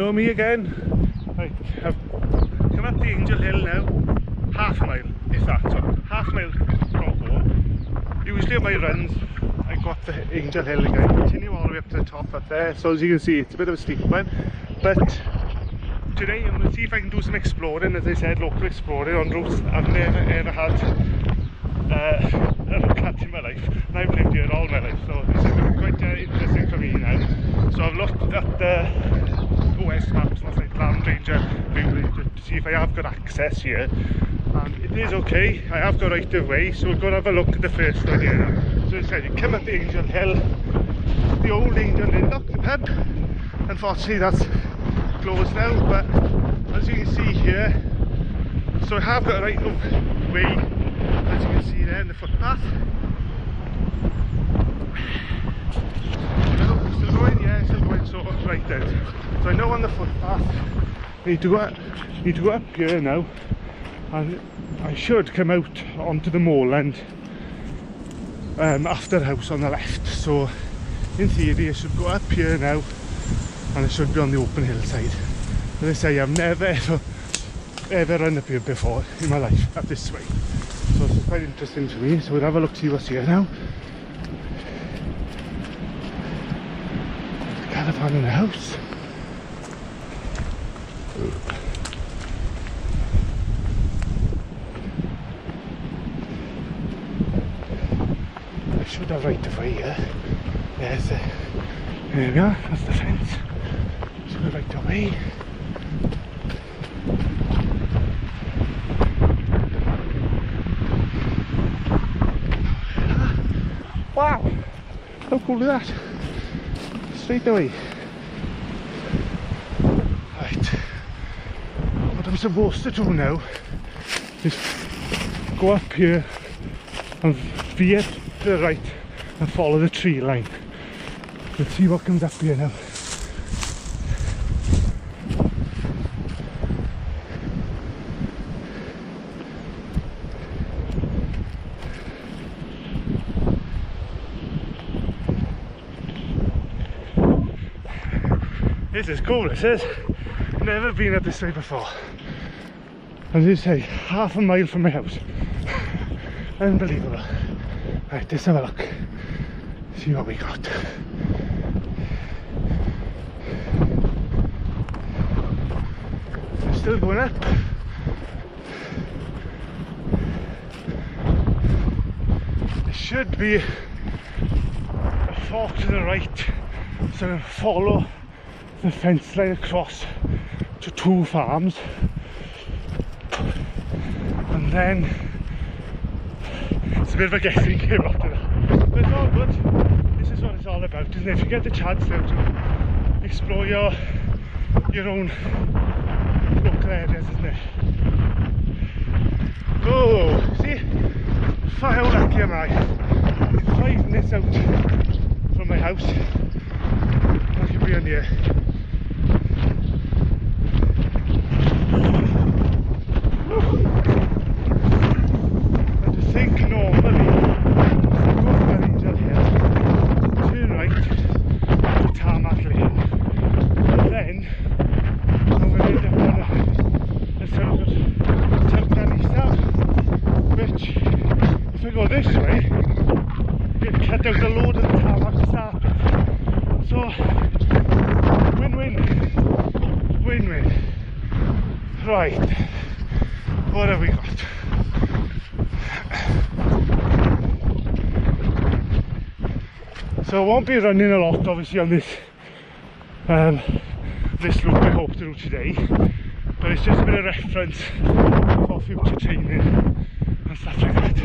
Hello, me again. Right, I've come up the Angel Hill now, half a mile, if that, so half a mile from home. Usually on my runs, I got the Angel Hill again, continue all the way up to the top up there, so as you can see it's a bit of a steep one, but today I'm going to see if I can do some exploring, as I said, local exploring on routes I've never ever had a look at in my life, and I've lived here all my life, so this is quite interesting for me now. So I've looked at the OS maps, and like Land Ranger, View Ranger, to see if I have got access here, and it is okay. I have got right of way, so we're going to have a look at the first one here now. So as I said, you come up the Angel Hill, the old Angel Hill, look, the pub, unfortunately that's closed now, but as you can see here, so I have got a right of way, as you can see there in the footpath. Still going, yeah, still going sort of right out. So I know on the footpath I need to go up here now, and I should come out onto the moorland after the house on the left. So in theory I should go up here now, and I should be on the open hillside. As I say, I've never ever run up here before in my life, up this way. So it's quite interesting for me, so we'll have a look, see what's here now. Caravan in the house. I should have right of way here. There's the, there we are, that's the fence. Should have right of way. Wow! How cool is that? Straight away. Right. What I'm supposed to do now is go up here and veer to the right and follow the tree line. Let's see what comes up here now. This is cool, this is. Never been up this way before. As you say, half a mile from my house. Unbelievable. Right, let's have a look. See what we got. I'm still going up. There should be a fork to the right, so follow the fence line across to 2 farms, and then it's a bit of a guessing game after that, but it's all good. This is what it's all about, isn't it? If you get the chance now to explore your own local areas, isn't it? Oh, see, how lucky am I? 5 minutes out from my house, I could be on here. Cut out a load of the tarmac to start with. So, win-win. Right, what have we got? So I won't be running a lot obviously on this this route I hope to do today, but it's just a bit of reference for future training and stuff like that.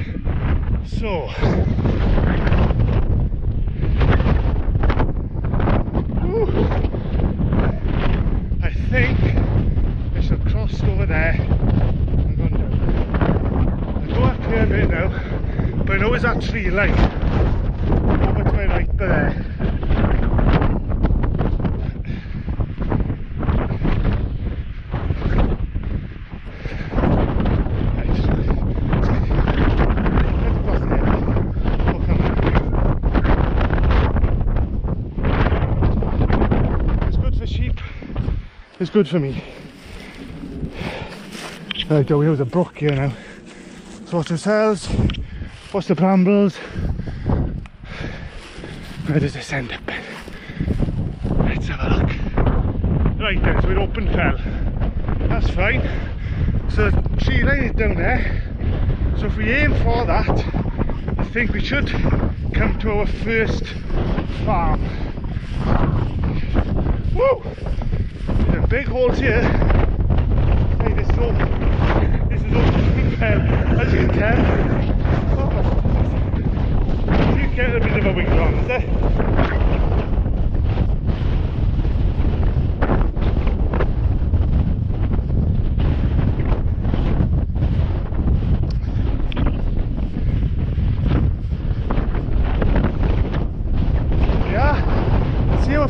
So I think I shall cross over there and go down. I'll go up here a bit now, but I know it's that tree line over to my right there. It's good for me. Right, oh, here's a brook here now. Sort ourselves. What's the brambles? Where does this end up? Let's have a look. Right then, so we're open fell. That's fine. So the tree line is down there. So if we aim for that, I think we should come to our first farm. Woo! There's a big holes here. Hey, this is open fell, as you can tell. Oh, you get a bit of a wiggle on, is there?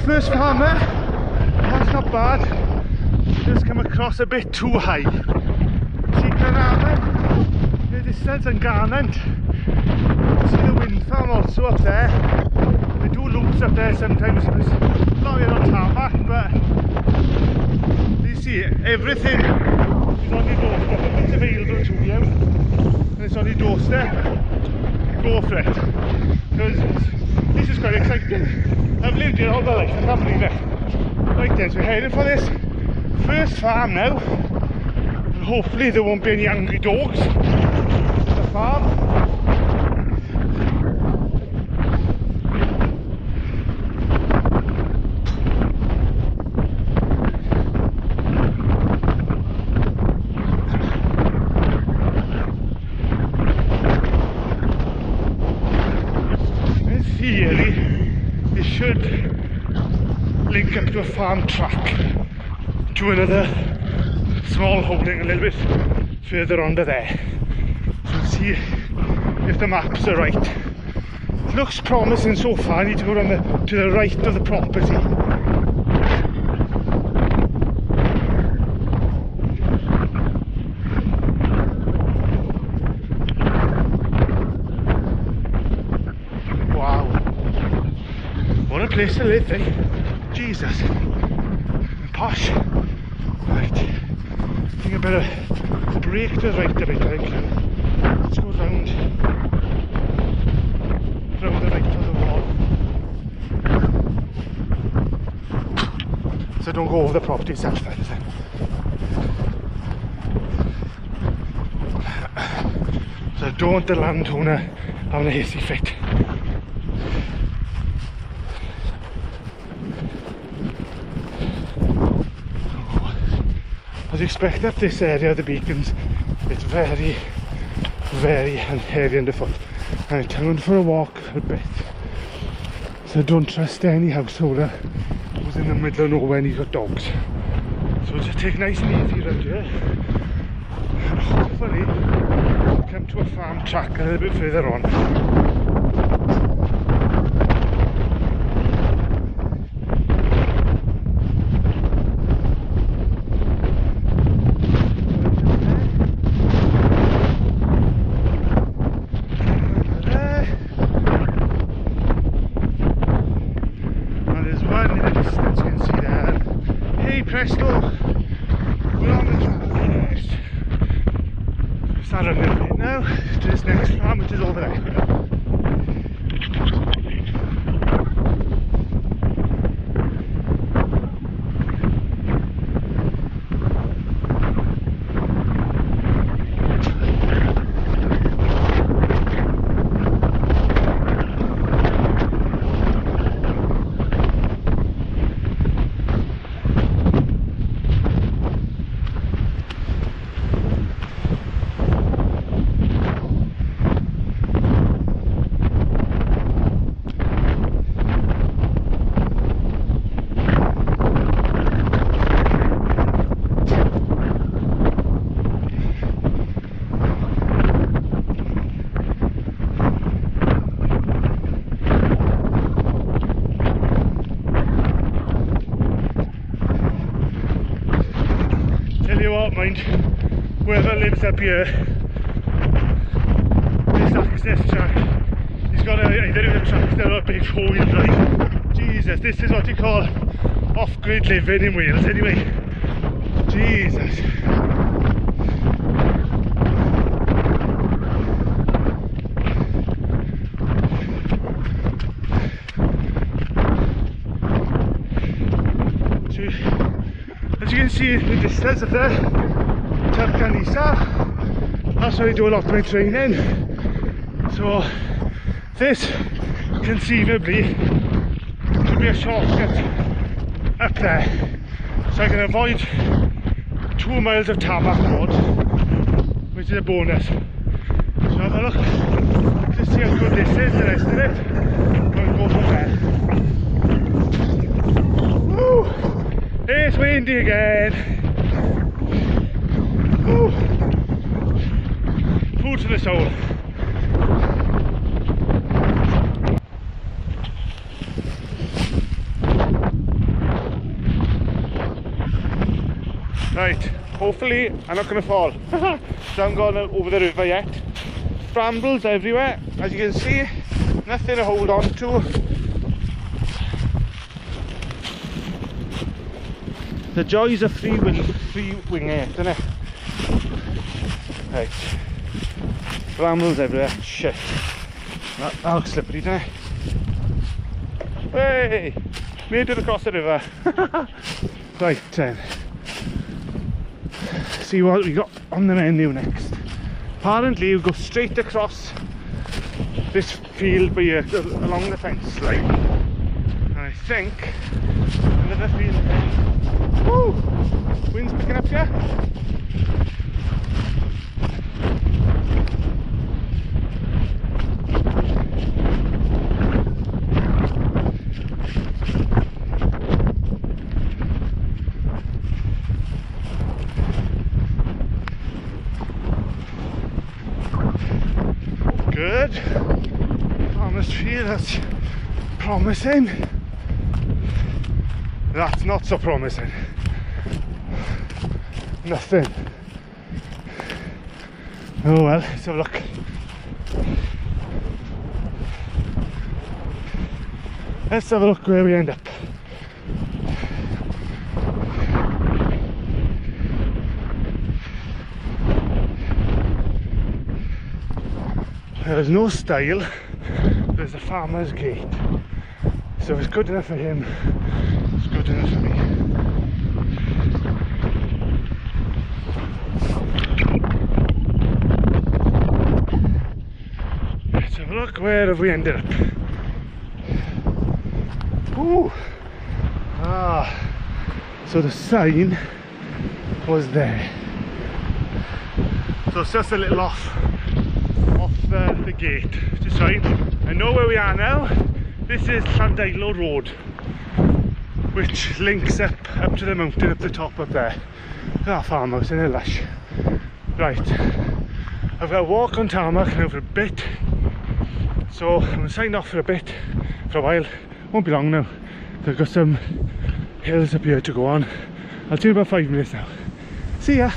First farm there, that's not bad. Just come across a bit too high. See Granarman, the distance and Garland. See the wind farm also up there. They do loops up there sometimes because not yet on tarmac, but you see everything is on your doorstep. It's available to you and it's on your doorstep. Go for it. Because this is quite exciting. I've lived here all my life, I can't believe it. Right then, so we're heading for this first farm now. And hopefully there won't be any angry dogs at the farm. In theory, this should link up to a farm track to another small holding a little bit further under there. So we'll see if the maps are right. It looks promising so far. I need to go around to the right of the property. What a place to live, eh? Jesus. Posh. Right. I think I better break to the right a bit, I think. Let's go round the right of the wall. So don't go over the property itself then, is it? So don't want the landowner having a hissy fit. As you expect up this area of the beacons, it's very hairy underfoot, and I turned for a walk a bit, so don't trust any householder who's in the middle of nowhere and he's got dogs. So just take it nice and easy around here, and hopefully come to a farm track a little bit further on. Presto, we're on the track. Start running a bit now to this next farm, which is over there. Mind whoever lives up here, this access track, he's got either a tractor or a big 4-wheel drive. Jesus, this is what you call off-grid living in Wales anyway. Jesus. As you can see in the distance up there, that's where I do a lot of my training. So this conceivably could be a shortcut up there, so I can avoid 2 miles of tarmac road, which is a bonus. So have a look to see how good this is, the rest of it. We'll go from there. Woo! It's windy again. Woo. Food to the soul. Right, hopefully I'm not going to fall. So I haven't gone over the river yet. Brambles everywhere, as you can see. Nothing to hold on to. The joys of free winging it, isn't it? Right. Brambles everywhere. Shit. That looks slippery, doesn't it? Hey! Made it across the river. Right then. See what we got on the menu next. Apparently you go straight across this field by here, along the fence line. And I think another field there. Woo! Wind's picking up here. Good. Farmer's field, that's promising. That's not so promising. Nothing. Oh well, let's have a look. Let's have a look where we end up. There's no style, there's a farmer's gate. So if it's good enough for him, it's good enough for me. Let's have a look, where have we ended up? Ooh. Ah, so the sign was there. So it's just a little off the gate to sign. I know where we are now. This is Llandilo Road, which links up to the mountain up the top up there. That farmhouse in a lush. Right, I've got to walk on tarmac now for a bit, so I'm going to sign off for a while. Won't be long now. I've got some hills up here to go on. I'll see you in about 5 minutes now. See ya.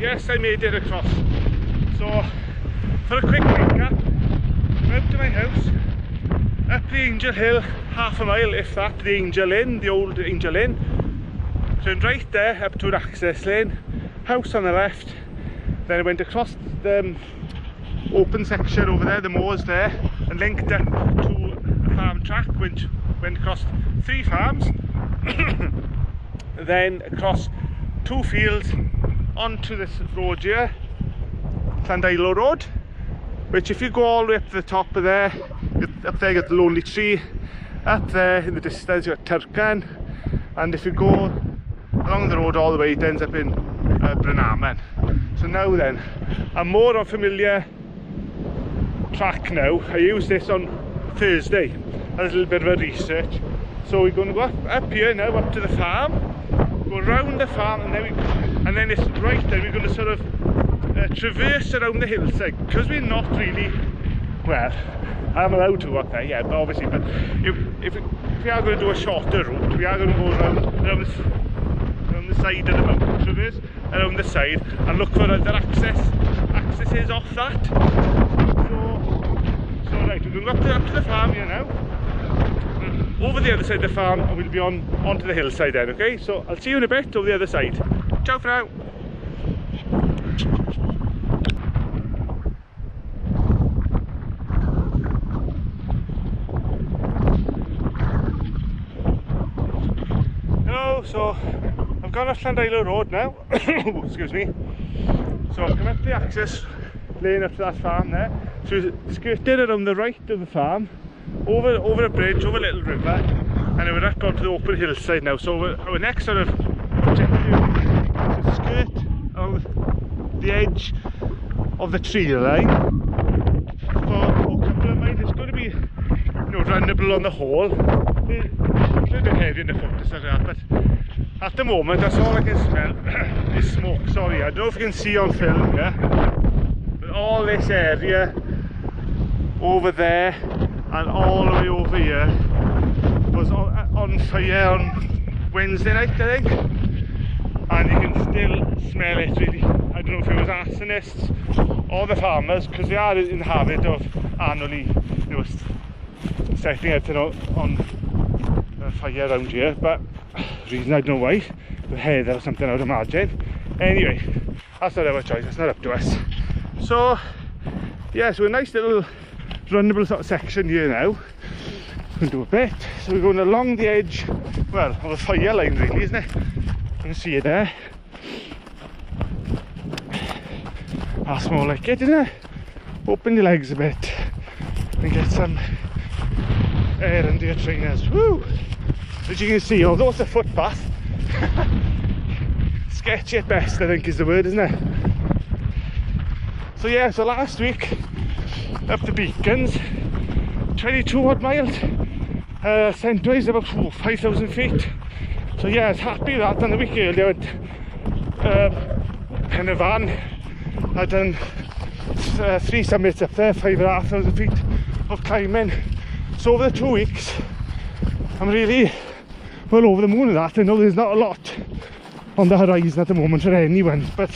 Yes, I made it across. So, for a quick recap, I'm out to my house, up the Angel Hill, half a mile if that, the Angel Inn, the old Angel Inn. Turned right there up to an access lane, house on the left, then I went across the open section over there, the moors there, and linked up to a farm track which went across 3 farms, then across 2 fields, onto this road here, Llandilo Road, which if you go all the way up to the top of there, up there you got the lonely tree, up there in the distance you got Turcan, and if you go along the road all the way it ends up in Brynaman. So now then, I'm more on familiar track now. I used this on Thursday as a little bit of a research. So we're going to go up here now, up to the farm, go around the farm, and then it's right there. We're going to sort of traverse around the hillside, because we're not really well, I'm allowed to go up there, yeah, but obviously, but if we are going to do a shorter route, we are going to go around the side of the mountain, around the side, and look for other accesses off that. So right, we're going up to the farm here now. Over the other side of the farm, and we'll be onto the hillside then, okay? So I'll see you in a bit over the other side. Ciao for now. Hello, so I've gone off Llandilo Road now. Excuse me. So I've come up the access lane up to that farm there. So we skirted around the right of the farm, over a bridge, over a little river, and then we're up onto the open hillside now. So our next sort of objective is to skirt along the edge of the tree line for a couple of miles. It's going to be, you know, runnable on the whole. It's a little bit heavy in the foot, stuff like that, but at the moment that's all I can smell is smoke. Sorry, I don't know if you can see on film here, but all this area over there and all the way over here was on fire on Wednesday night, I think, and you can still smell it really. I don't know if it was arsonists or the farmers, because they are in the habit of annually, you know, setting everything on fire around here, but reason I don't know why, with heather or something I would imagine. Anyway, that's not our choice, it's not up to us. So yeah, so a nice little runnable sort of section here now. We'll do a bit, so we're going along the edge, well, of the fire line really, isn't it? You can see it there. That's more like it, isn't it? Open your legs a bit and get some air under your trainers. Woo! As you can see, although it's a footpath, sketchy at best I think is the word, isn't it? So yeah, so last week up the Beacons, 22 odd miles, centre-wise about 5,000 feet. So yeah, I was happy with that. And the week earlier I went in a van. I'd done 3 summits up there, 5,500 feet of climbing. So over the 2 weeks I'm really well over the moon of that. I know there's not a lot on the horizon at the moment for anyone, but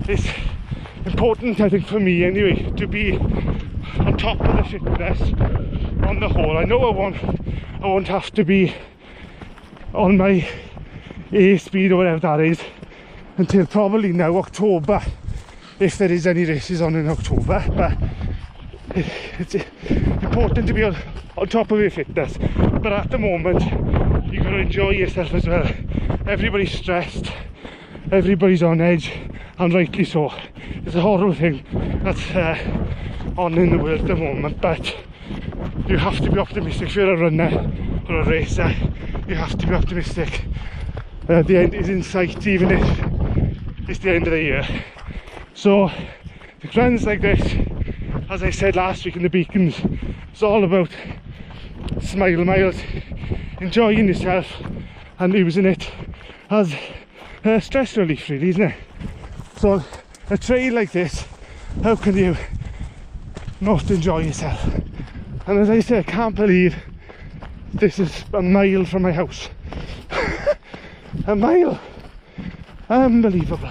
it's important, I think, for me anyway, to be on top of the fitness on the whole. I know I won't have to be on my A speed or whatever that is until probably now October, if there is any races on in October, but it's important to be on top of your fitness. But at the moment you've got to enjoy yourself as well. Everybody's stressed, everybody's on edge, and rightly so. It's a horrible thing that's on in the world at the moment, but you have to be optimistic. If you're a runner or a racer, you have to be optimistic. The end is in sight, even if it's the end of the year. So the runs like this, as I said last week in the Beacons, it's all about smile miles, enjoying yourself and using it as stress relief really, isn't it? So a trail like this, how can you not enjoy yourself? And as I say, I can't believe this is a mile from my house. A mile, unbelievable.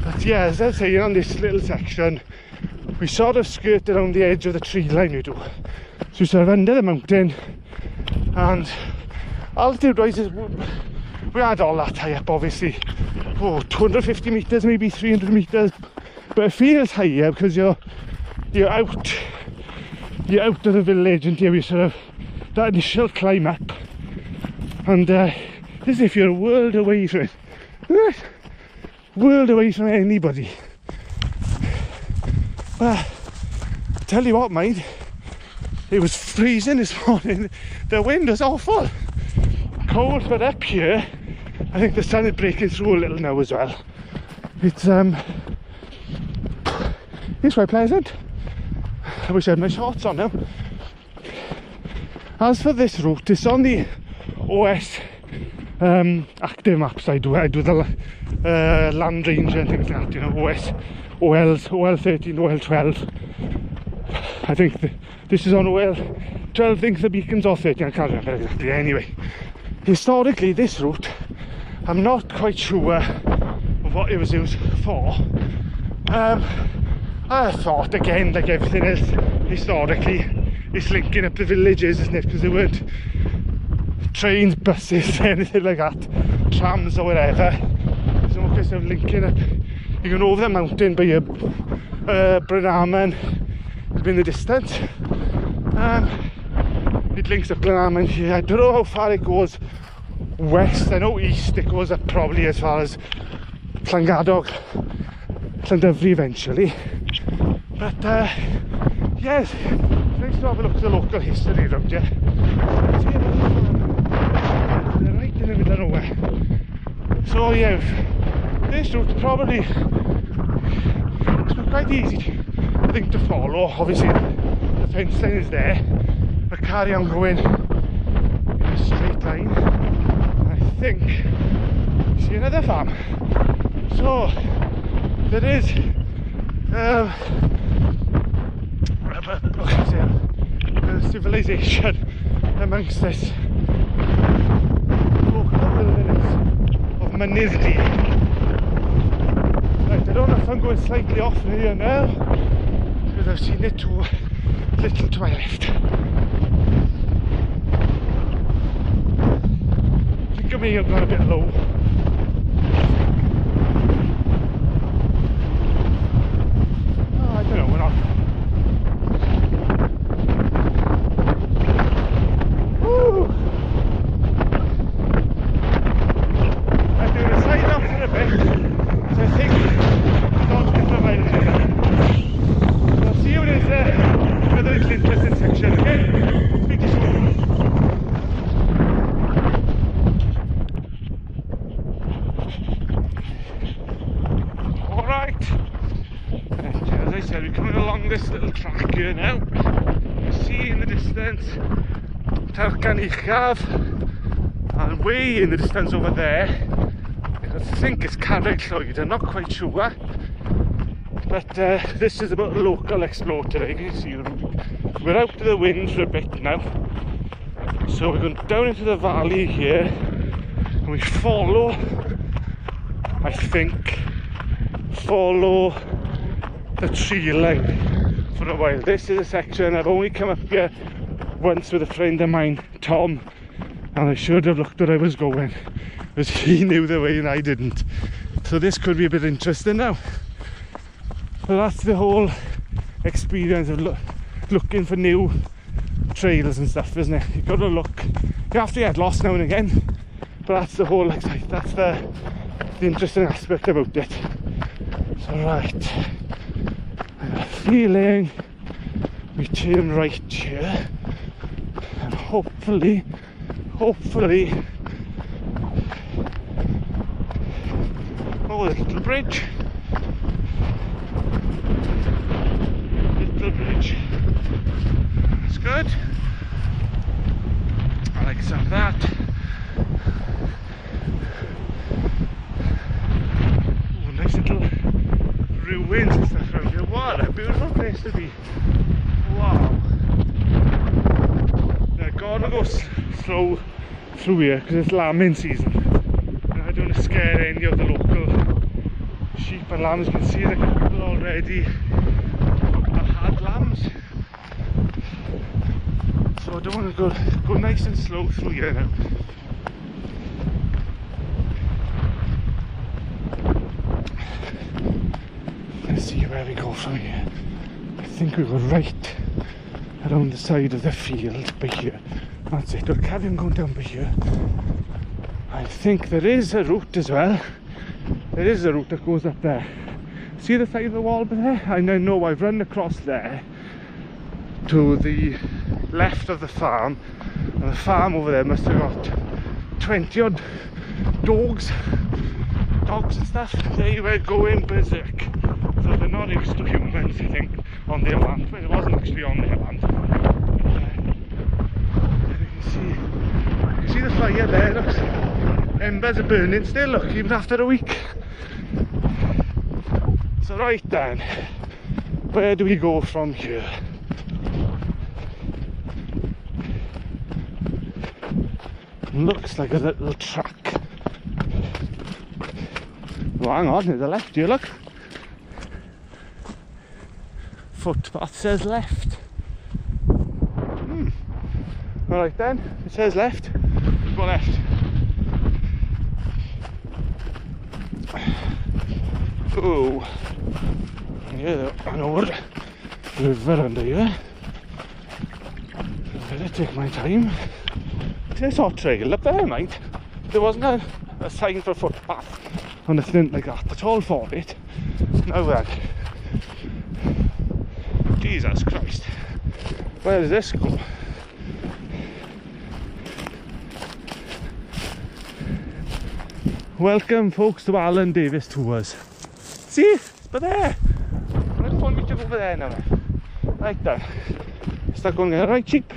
But yeah, as I say, on this little section we sort of skirt around the edge of the tree line, we do. So sort of under the mountain, and altitude wise we had all that high up, obviously. 250 metres, maybe 300 metres, but it feels higher because you're out of the village and you sort of that initial climb up, and as if you're a world away from it, world away from anybody. Tell you what, mate, it was freezing this morning. The wind was awful, cold, but up here I think the sun is breaking through a little now as well. It's quite pleasant. I wish I had my shorts on now. As for this route, it's on the OS active maps. I do the Land Ranger and things like that, you know, OS, OL13, OL12. I think this is on, well, 12 things the beacons or 13, I can't remember exactly. Anyway, historically this route, I'm not quite sure of what it was used for. I thought, again, like everything else historically, it's linking up the villages, isn't it? Because there weren't trains, buses, anything like that, trams or whatever. There's no case of linking up. You can over the mountain by your Brynaman in the distance. It links up Brynaman here. I don't know how far it goes west. I know east it goes up probably as far as Llangadog, Llandyfri eventually. But yes, nice to have a look at the local history around here. They're right in the middle of nowhere. So yeah, this route probably, it's not quite easy, I think, to follow. Obviously the fence line is there, but carry on going in a straight line. I think you see another farm. So there is civilization amongst this local wilderness of Mynyddig. Right, I don't know if I'm going slightly off here now, because I've seen it too little to my left. I think I may have gone a bit low. Oh, I don't know, we're not. This little track here now. You see in the distance Tarcan Uchaf, and way in the distance over there I think it's Carreg Lloyd, I'm not quite sure, but this is about a local explore today. You can see we're out to the wind for a bit now, so we're going down into the valley here and we follow, I think, the tree line for a while. This is a section I've only come up here once with a friend of mine, Tom, and I should have looked where I was going, because he knew the way and I didn't. So this could be a bit interesting now. So that's the whole experience of looking for new trails and stuff, isn't it? You've got to look, you have to get lost now and again, but that's the whole, that's the interesting aspect about it. So right, I have a feeling we turn right here and hopefully oh, there's a little bridge, that's good. I like some of that. Oh, nice little ruins and stuff around here. What a beautiful place to be. Wow. Now, gotta go slow through here because it's lambing season, and I don't want to scare any of the local sheep and lambs. You can see the people already have had lambs, so I don't want to go nice and slow through here now. Let's see where we go from here. I think we were right around the side of the field by here. That's it. We'll carry on going down by here. I think there is a route as well. There is a route that goes up there. See the side of the wall by there? I now know I've run across there to the left of the farm, and the farm over there must have got 20 odd dogs and stuff. They were going berserk, so they're not used to humans, I think, on their land. But it wasn't actually on their land. You see the fire there, look, embers are burning still, look, even after a week. So right then, where do we go from here? Looks like a little track. Oh, hang on, to the left here, look. Footpath says left. Alright then, it says left. Go left. Oh, yeah, I know what. River under here. Better take my time. There's our trail up there, mate. There wasn't a sign for footpath or nothing like that at all for it. Now then. Jesus Christ. Where does this go? Welcome folks to Alan Davis Tours. See? It's over there. I don't want me to go over there now. Right then. Is that going to get right cheap?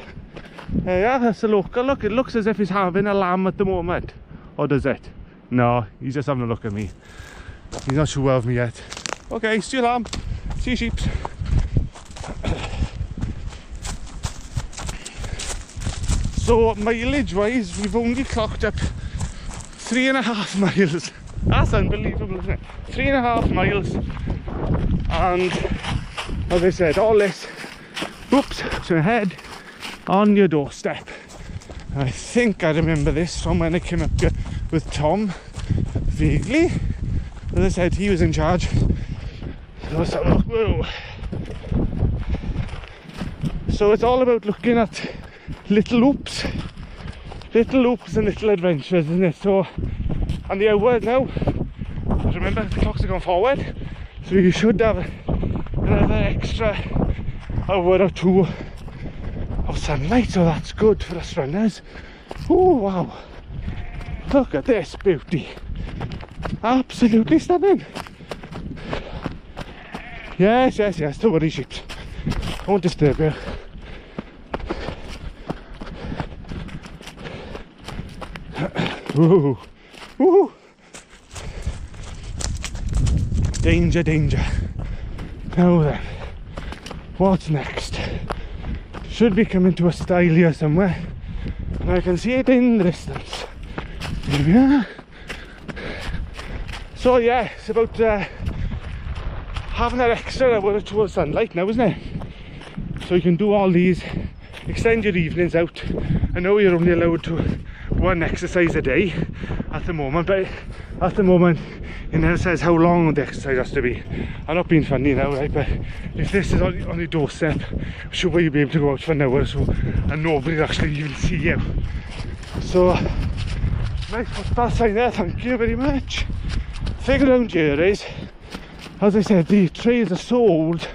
Yeah, that's a local. Look, it looks as if he's having a lamb at the moment. Or does it? No, he's just having a look at me. He's not sure of me yet. Okay, see you lamb. See you sheeps. So mileage wise, we've only clocked up 3.5 miles. That's unbelievable, isn't it? 3.5 miles. And as I said, all this, oops, to ahead on your doorstep. I think I remember this from when I came up here with Tom, vaguely. As I said, he was in charge. Let's have a look. Whoa. So it's all about looking at little loops and little adventures, isn't it? So, and the hour now, remember the clocks are going forward, so you should have another extra hour or two of sunlight, so that's good for us runners. Oh wow, look at this beauty, absolutely stunning. Yes, don't worry sheep, won't disturb you. Ooh, ooh. Danger, danger. Now then, what's next? Should be coming to a stile here somewhere, and I can see it in the distance. Here we are. So yeah, it's about having that extra hour or two of sunlight now, isn't it? So you can do all these, extend your evenings out. I know you're only allowed to one exercise a day at the moment, but at the moment it never says how long the exercise has to be. I'm not being funny now, right? But if this is on your doorstep, should we be able to go out for an hour or so and nobody actually even see you? So nice footpath sign there, thank you very much. Thing around here is, as I said, the trails are so old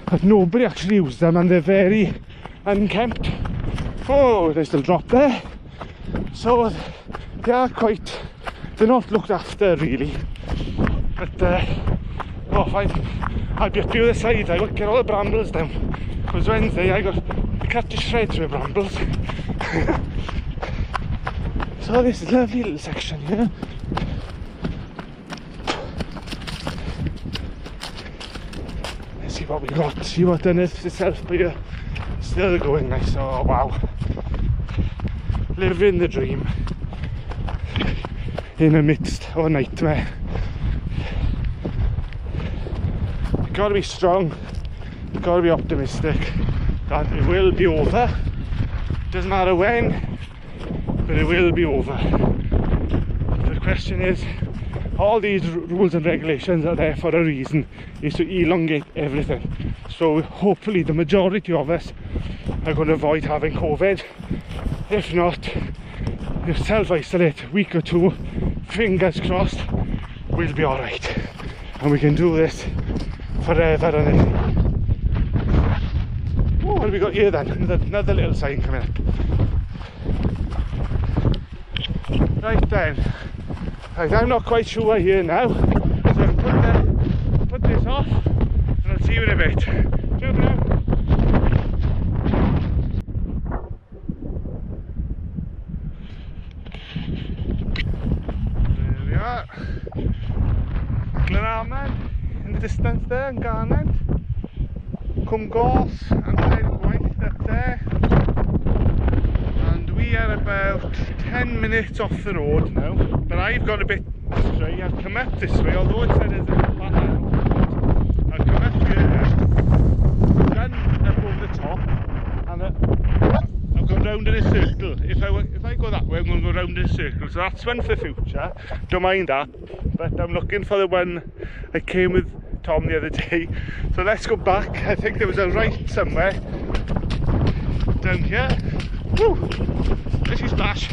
that nobody actually uses them, and they're very unkempt. Oh, they still drop there. So they are quite, they're not looked after really. But I'll be up the other side. I got to get all the brambles down, because Wednesday I cut to shreds with brambles. So this is a lovely little section here. Let's see what we got, see what the earth itself, but you're still going nice. Oh wow, living the dream in the midst of a nightmare. You've got to be strong, you've got to be optimistic that it will be over. Doesn't matter when, but it will be over. The question is, all these rules and regulations are there for a reason, is to elongate everything. So hopefully the majority of us are going to avoid having COVID. If not, you self-isolate a week or two, fingers crossed, we'll be alright. And we can do this forever and ever. Oh, what have we got here then? Another little sign coming up. Right then. Right, I'm not quite sure here now, so I'll put this off and I'll see you in a bit. Ciao for now. There we are. Glenarman in the distance there, and Garland. Cwmgors and Gwaith up there. And we are about 10 10 minutes off the road now, but I've got a bit astray. I've come up this way, although it said there's a flat iron. I've come up here now, done up over the top, and I've gone round in a circle. If I go that way, I'm going to go round in a circle. So that's one for the future. Don't mind that. But I'm looking for the one I came with Tom the other day. So let's go back. I think there was a right somewhere down here. Woo! This is splash.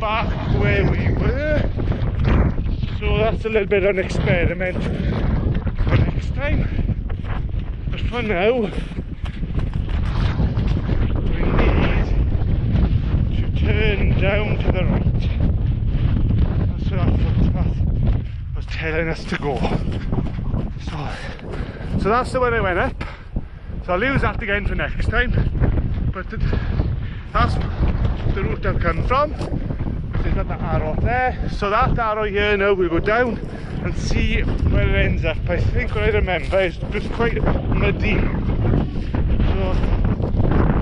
Back where we were, so that's a little bit of an experiment for next time, but for now we need to turn down to the right. That's where that footpath was telling us to go. So that's the one I went up, so I'll use that again for next time, but that's the route I've come from. There's got that arrow up there, so that arrow here now will go down and see where it ends up. I think what I remember is just quite muddy, so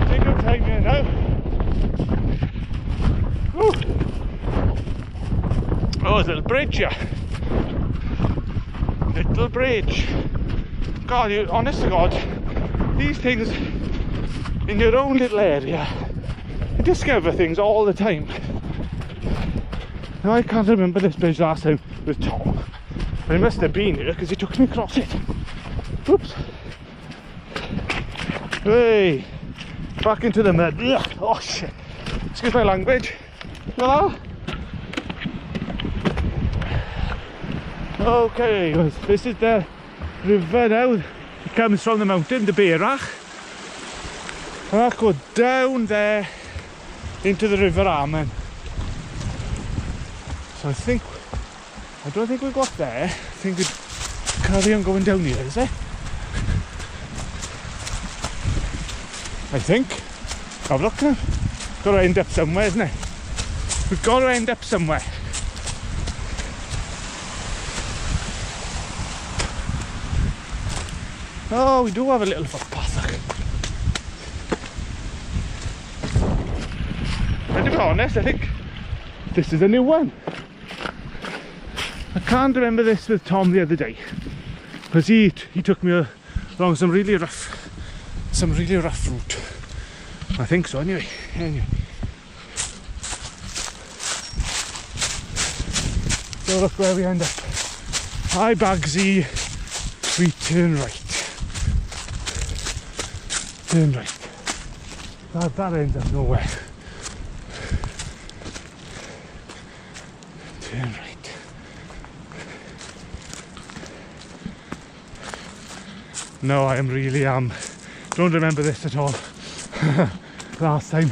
take your time here now. Woo. Oh, there's a little bridge here, little bridge. God, honest to God, these things in your own little area, you discover things all the time. Now I can't remember this bridge last time with Tom, but he must have been here because he took me across it. Oops. Hey, back into the mud. Ugh. Oh shit. Excuse my language. Hello? Okay, this is the river now. It comes from the mountain, the Beirach. And I'll go down there into the River Armen. So I don't think we got there. I think we'd carry on going down here, is it? I think. Have a look now. Got to end up somewhere, isn't it? We've got to end up somewhere. Oh, we do have a little footpath, look. And to be honest, I think this is a new one. I can't remember this with Tom the other day, because he took me along some really rough route. I think so anyway. So look where we end up. Hi Bagsy, we turn right. Turn right. That ends up nowhere. Turn right. No, I really am. Don't remember this at all. Last time.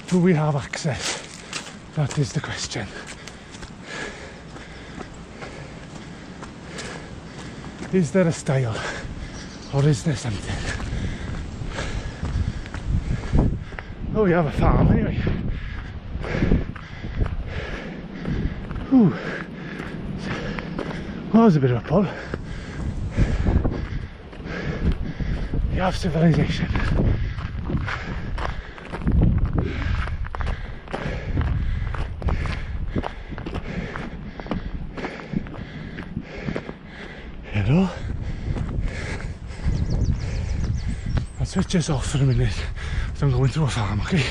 Do we have access? That is the question. Is there a style? Or is there something? Oh, we have a farm anyway. Ooh. Well, that was a bit of a pull. You have civilization. Hello? I'll switch this off for a minute, so I'm going through a farm, okay?